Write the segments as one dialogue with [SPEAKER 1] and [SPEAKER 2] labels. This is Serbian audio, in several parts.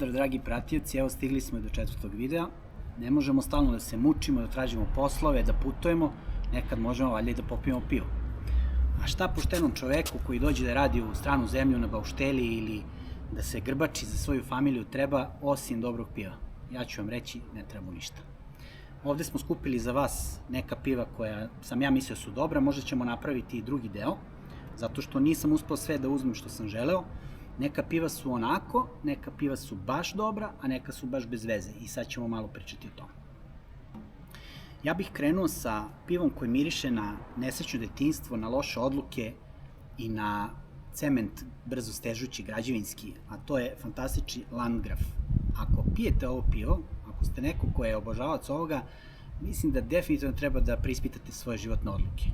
[SPEAKER 1] Pozdrav dragi pratioci, evo stigli smo i do 4. videa. Ne možemo stalno da se mučimo, da tražimo poslove, da putujemo, nekad možemo valjda i da popijemo pivo. A šta poštenom čoveku koji dođe da radi u stranu zemlju na baušteli ili da se grbači za svoju familiju treba osim dobrog piva? Ja ću vam reći, ne treba mu ništa. Ovde smo skupili za vas neka piva koja sam ja mislio su dobra, možda ćemo napraviti i drugi deo, zato što nisam uspeo sve da uzmem što sam želeo. Neka piva su onako, neka piva su baš dobra, a neka su baš bez veze i sad ćemo malo pričati o tome. Ja bih krenuo sa pivom koji miriše na nesrećno detinjstvo, na loše odluke i na cement brzo stežući građevinski, a to je fantastični Landgraf. Ako pijete ovo pivo, ako ste neko ko je obožavac ovoga, mislim da definitivno treba da preispitate svoje životne odluke.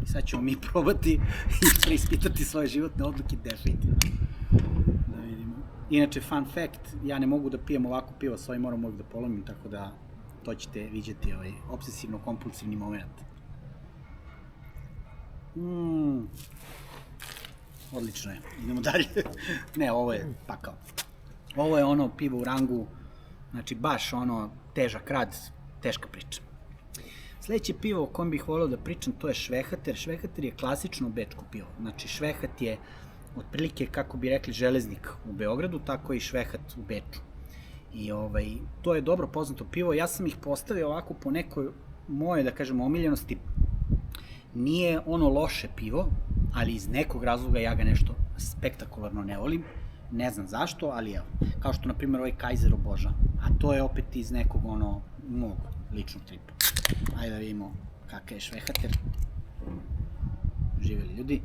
[SPEAKER 1] I sad ćemo mi probati i preispitati svoje životne odluke definitivno. Da vidimo. Inače, fun fact, ja ne mogu da pijem ovako pivo, s ovim moram uvijek da polomim, tako da to ćete vidjeti ovaj obsesivno-kompulsivni moment. Odlično je, idemo dalje. Ne, ovo je pakao. Ovo je ono pivo u rangu, znači baš ono težak rad, teška priča. Sledeće pivo o kojem bih voleo da pričam, to je Švehater. Švehater je klasično bečko pivo. Znači Švehat je otprilike, kako bi rekli, železnik u Beogradu, tako i Švehat u Beču. I to je dobro poznato pivo. Ja sam ih postavio ovako po nekoj moje, da kažem, omiljenosti. Nije ono loše pivo, ali iz nekog razloga ja ga nešto spektakularno ne volim. Ne znam zašto, ali evo. Kao što, na primjer, ovaj Kaiser obožavam. A to je opet iz nekog mog ličnog tripa. Ajde da vidimo kakav je Švehater. Živjeli ljudi.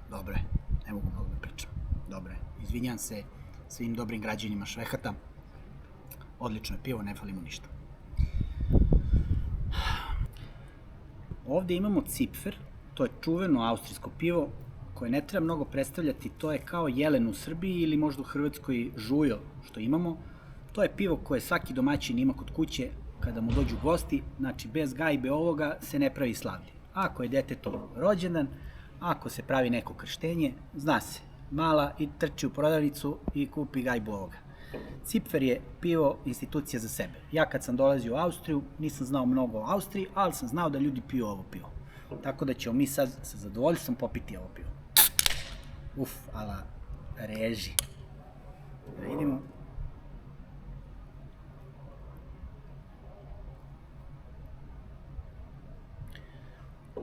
[SPEAKER 1] Dobro je, ne mogu mnogo da pričam. Dobro je, izvinjam se svim dobrim građanima Švehata. Odlično je pivo, ne fali mu ništa. Ovde imamo Zipfer, to je čuveno austrijsko pivo koje ne treba mnogo predstavljati, to je kao jelen u Srbiji ili možda u Hrvatskoj žujo što imamo. To je pivo koje svaki domaćin ima kod kuće kada mu dođu gosti, znači bez gajbe ovoga se ne pravi slavlje. Ako je detetov rođendan, ako se pravi neko krštenje, zna se, mala i trči u prodavnicu i kupi gajbu ovoga. Zipfer je pivo institucija za sebe. Ja kad sam dolazio u Austriju, nisam znao mnogo o Austriji, ali sam znao da ljudi piju ovo pivo. Tako da ćemo mi sad sa zadovoljstvom popiti ovo pivo. Ala reži. Da vidimo.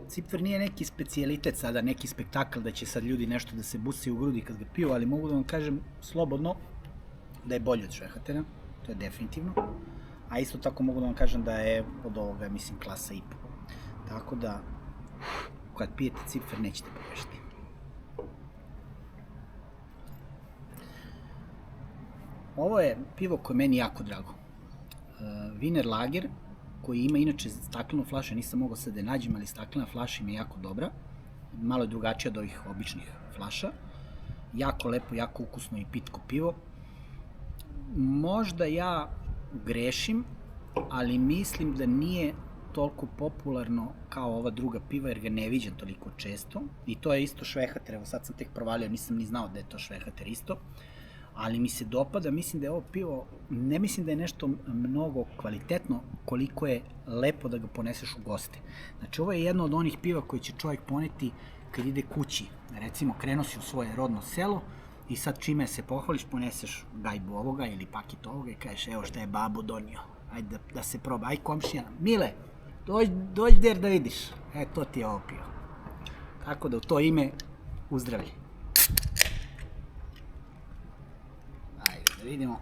[SPEAKER 1] Zipfer nije neki specijalitet sada, neki spektakl da će sad ljudi nešto da se busaju u grudi kad ga piju, ali mogu da vam kažem slobodno da je bolje od Švehatera, to je definitivno. A isto tako mogu da vam kažem da je od ovoga, mislim, klasa IPA. Tako da, kad pijete Zipfer nećete pogrešiti. Ovo je pivo koje je meni jako drago. Wiener Lager, koji ima inače staklenu flašu, nisam mogao sad da nađem, ali staklena flaša im je jako dobra. Malo je drugačija od ovih običnih flaša. Jako lepo, jako ukusno i pitko pivo. Možda ja grešim, ali mislim da nije toliko popularno kao ova druga piva, jer ga ne viđam toliko često. I to je isto Švehater, evo sad sam tek provalio, nisam ni znao da je to Švehater isto. Ali mi se dopada, mislim da je ovo pivo, ne mislim da je nešto mnogo kvalitetno, koliko je lepo da ga poneseš u goste. Znači, ovo je jedno od onih piva koje će čovjek poneti kad ide kući. Recimo, krenuo si u svoje rodno selo i sad čime se pohvališ, poneseš gajbu ovoga ili paket ovoga i kažeš, evo šta je babo donio, ajde da se proba, aj komšija, Mile, dođi der da vidiš, to ti je ovo pivo. Tako da u to ime uzdravlje. Da vidimo,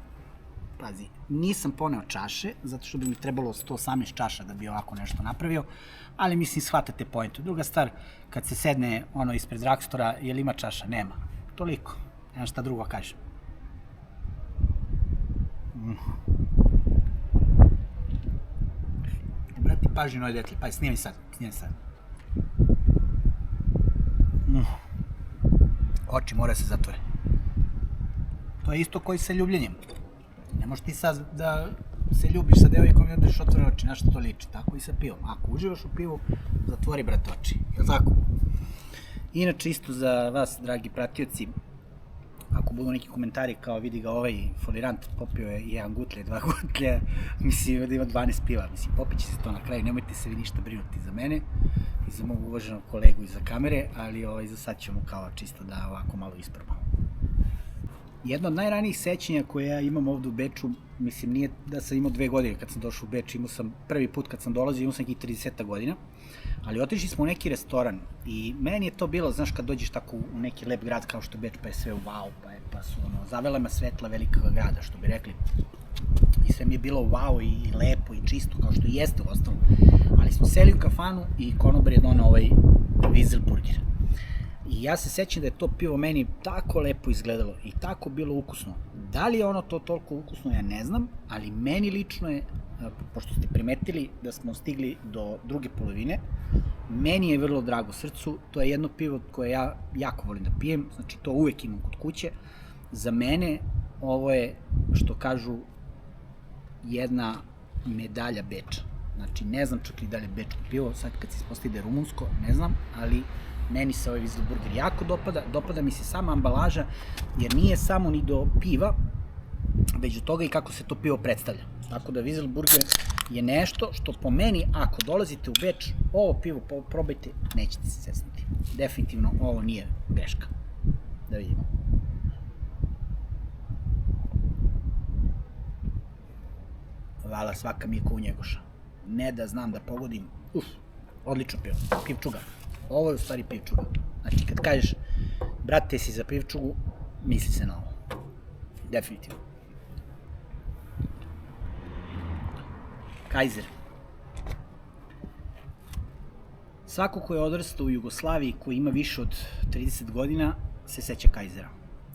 [SPEAKER 1] pazi, nisam poneo čaše, zato što bi mi trebalo 118 čaša da bi ovako nešto napravio, ali mislim shvatate pointu. Druga stvar, kad se sedne ispred dragstora, je li ima čaša? Nema. Toliko. Nema šta drugo kažem. Brati pažnju na ovaj detalj, pazi, snimi sad. Oči moraju se zatvore. To je isto koji sa ljubljenjem. Ne možeš ti sad da se ljubiš sa devojkom i onda još otvore oči, na što to liči, tako i sa pivom. Ako uživaš u pivu, zatvori brate oči, je li tako? Inače, isto za vas, dragi pratioci, ako budu neki komentari kao vidi ga ovaj folirant popio je 1 gutlje, 2 gutlje, mislim da ima 12 piva, mislim popit će se to na kraju, nemojte se vi ništa brinuti za mene i za mog uvaženog kolegu iza kamere, ali za sad ćemo kao čisto da ovako malo isprobamo. Jedno od najranijih sećanja koje ja imam ovde u Beču, mislim nije da sam imao 2 godine kad sam došao u Beč, imao sam prvi put kad sam dolazio, imao sam nekih 30 godina, ali otišli smo u neki restoran i meni je to bilo, znaš, kad dođeš tako u neki lep grad kao što je Beč, pa je sve wow, pa su zavela me svetla velikog grada, što bi rekli. I sve mi je bilo wow i lepo i čisto, kao što i jeste u ostalom. Ali smo seli u kafanu i konobar je donao ovaj Wieselburger. I ja se sećam da je to pivo meni tako lepo izgledalo i tako bilo ukusno. Da li je ono to toliko ukusno, ja ne znam, ali meni lično je, pošto ste primetili da smo stigli do druge polovine, meni je vrlo drago srcu, to je jedno pivo koje ja jako volim da pijem, znači to uvek imam kod kuće. Za mene ovo je, što kažu, jedna medalja Beča. Znači, ne znam čak i da li je bečko pivo, sad kad se ispostavi da je rumunsko, ne znam, ali meni se ovaj Wieselburger jako dopada mi se sama ambalaža, jer nije samo ni do piva, već do toga i kako se to pivo predstavlja. Tako da Wieselburger je nešto što po meni, ako dolazite u Beč, ovo pivo probajte, nećete se cesniti. Definitivno ovo nije greška. Da vidimo. Vala, svaka mi je ko u Njegoša. Ne da znam da pogodim. Odlično pivo. Pivčuga. Ovo je u stvari pivčuga. Znači, kad kažeš, brate, si za pivčugu, misli se na ovo. Definitivno. Kaiser. Svako ko je odrastao u Jugoslaviji, koji ima više od 30 godina, se seća Kaisera.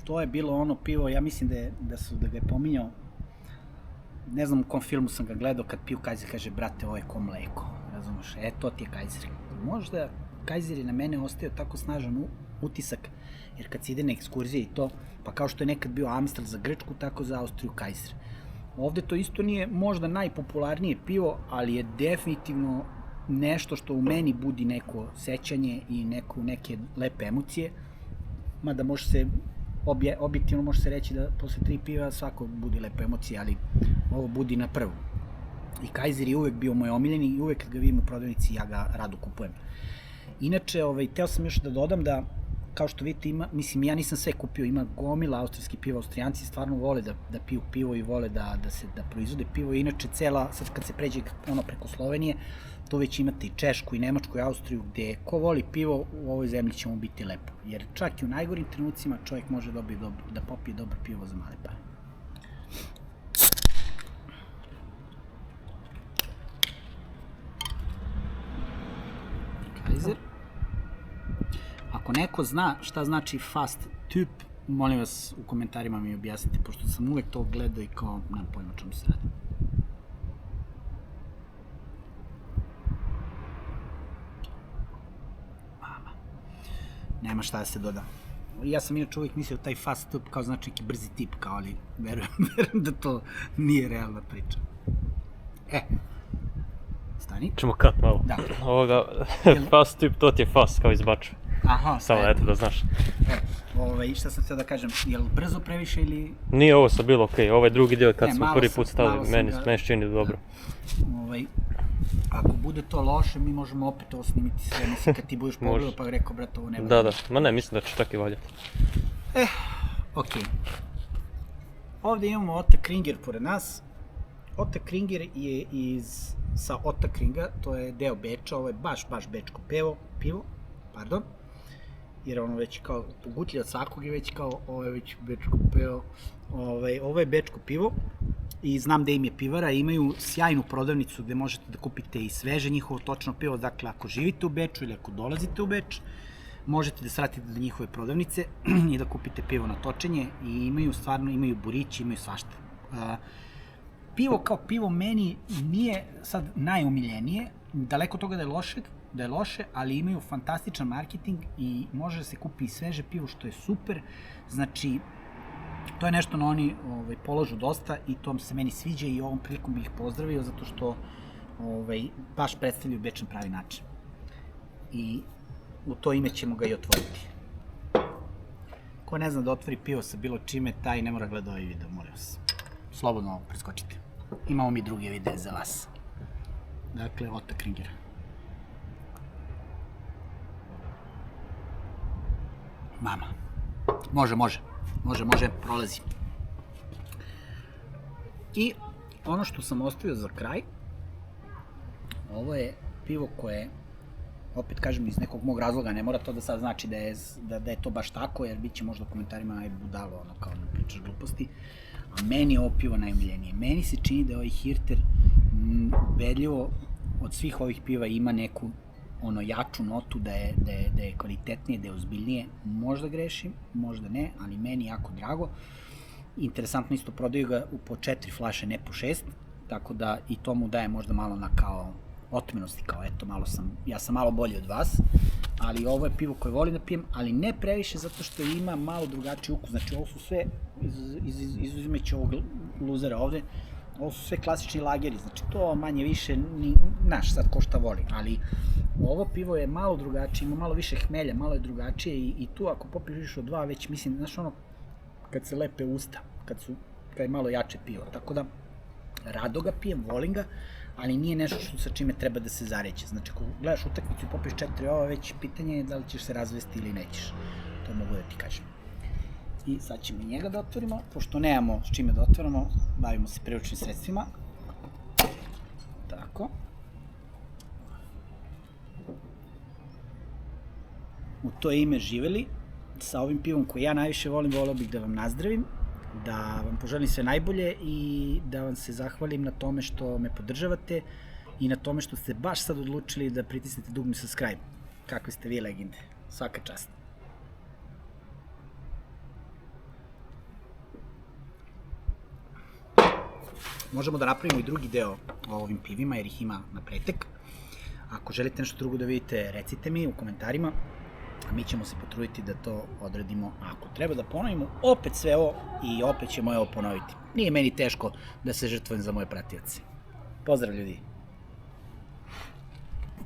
[SPEAKER 1] To je bilo ono pivo, ja mislim da ga je pominjao, ne znam u kom filmu sam ga gledao, kad piju Kaiser, kaže, brate, ovo je ko mleko, razumeš, to ti je Kaiser. Možda Kaiser je na mene ostao tako snažan utisak, jer kad se ide na ekskurzije i to, pa kao što je nekad bio Amstel za Grčku, tako za Austriju Kaiser. Ovde to isto nije možda najpopularnije pivo, ali je definitivno nešto što u meni budi neko sećanje i neke lepe emocije, mada može se, objektivno može se reći da posle 3 piva svako budi lepe emocije, ali ovo budi na prvu. I Kaiser je uvek bio moj omiljeni i uvek kad ga vidim u prodavnici ja ga rado kupujem. Inače, teo sam još da dodam da, kao što vidite, mislim, ja nisam sve kupio, ima gomila austrijskih piva, Austrijanci stvarno vole da piju pivo i vole da proizvode pivo, inače sad kad se pređe preko Slovenije, to već imate i Češku i Nemačku i Austriju, gde ko voli pivo, u ovoj zemlji će mu biti lepo, jer čak i u najgorim trenucima čovjek može da popije dobro pivo za male pare. Kaiser. Ako neko zna šta znači fast typ, molim vas u komentarima mi objasnite, pošto sam uvek to gledao i kao, nemam pojma o čemu se radi. Nema šta da se doda. Ja sam inače uvijek mislio taj fast typ kao znači neki brzi tip, kao, ali verujem da to nije realna priča. Stani.
[SPEAKER 2] Čemo kat malo.
[SPEAKER 1] Da.
[SPEAKER 2] Ovoga, fast typ, to ti je fast kao izbaču.
[SPEAKER 1] Aha.
[SPEAKER 2] Samo eto da znaš.
[SPEAKER 1] Šta sam htio da kažem, je li brzo previše ili...
[SPEAKER 2] Nije ovo sad bilo okej, ovaj drugi dio kad smo prvi put stavili, meni se čini dobro.
[SPEAKER 1] Ako bude to loše, mi možemo opet ovo snimiti sve, mislim, kad ti budeš pogledao pa rekao, brate, ovo ne bude.
[SPEAKER 2] Da, ma ne, mislim da će čak i valjati.
[SPEAKER 1] Okej. Ovde imamo Ottakringer pored nas. Ottakringer je sa Ottakringa, to je deo Beča, ovo je baš bečko pivo, jer ono već kao pogutlji od svakog je već kao, ovo je već bečko pivo, ovo je bečko pivo i znam da im je pivara, imaju sjajnu prodavnicu gde možete da kupite i sveže njihovo točno pivo, dakle ako živite u Beču ili ako dolazite u Beč, možete da sratite do njihove prodavnice i da kupite pivo na točenje i imaju burići, imaju svašta. Pivo kao pivo meni nije sad najomiljenije, daleko toga da je loše, ali imaju fantastičan marketing i može da se kupi i sveže pivo, što je super. Znači, to je nešto na oni položu dosta i to se meni sviđa i ovom prilikom bih ih pozdravio zato što baš predstavljaju Beč na pravi način. I u to ime ćemo ga i otvoriti. Ko ne zna da otvori pivo sa bilo čime, taj ne mora gleda ovaj video, molim vas. Slobodno preskočite. Imamo mi druge videe za vas. Dakle, Otto Kringer. Mama. Može, prolazi. I ono što sam ostavio za kraj, ovo je pivo koje, opet kažem, iz nekog mog razloga, ne mora to da sad znači da je to baš tako, jer bit će možda u komentarima aj budalo, ono kao da pričaš gluposti, a meni je ovo pivo najomiljenije. Meni se čini da je ovaj Hirter ubedljivo od svih ovih piva ima neku jaču notu, da je kvalitetnije, da je ozbiljnije. Možda grešim, možda ne, ali meni jako drago. Interesantno isto prodaju ga po 4 flaše, ne po 6, tako da i to mu daje možda malo na kao otmenosti, kao eto, ja sam malo bolji od vas, ali ovo je pivo koje volim da pijem, ali ne previše zato što ima malo drugačiji ukus. Znači ovo su sve, izuzimajući ovog luzera ovde, ovo su sve klasični lageri, znači to manje više, znaš sad ko šta voli, ali ovo pivo je malo drugačije, ima malo više hmelja, malo je drugačije i tu ako popiješ više od 2, već mislim, znaš ono, kad se lepe usta, kad je malo jače pivo, tako da rado ga pijem, volim ga, ali nije nešto sa čime treba da se zareće. Znači, ako gledaš utakmicu i popiješ 4 ova, već pitanje je da li ćeš se razvesti ili nećeš. To mogu da ti kažem. I sad ćemo i njega da otvorimo, pošto nemamo s čime da otvorimo, bavimo se priručnim sredstvima. Tako. U to ime živeli. Sa ovim pivom koji ja najviše volim, voleo bih da vam nazdravim, da vam poželim sve najbolje i da vam se zahvalim na tome što me podržavate i na tome što ste baš sad odlučili da pritisnete dugme subscribe. Kakve ste vi legende. Svaka čast. Možemo da napravimo i drugi deo o ovim pivima jer ih ima na pretek. Ako želite nešto drugo da vidite, recite mi u komentarima. A mi ćemo se potruditi da to odradimo. Ako treba da ponovimo opet sve ovo i opet ćemo ovo ponoviti. Nije meni teško da se žrtvujem za moje pratioce. Pozdrav ljudi!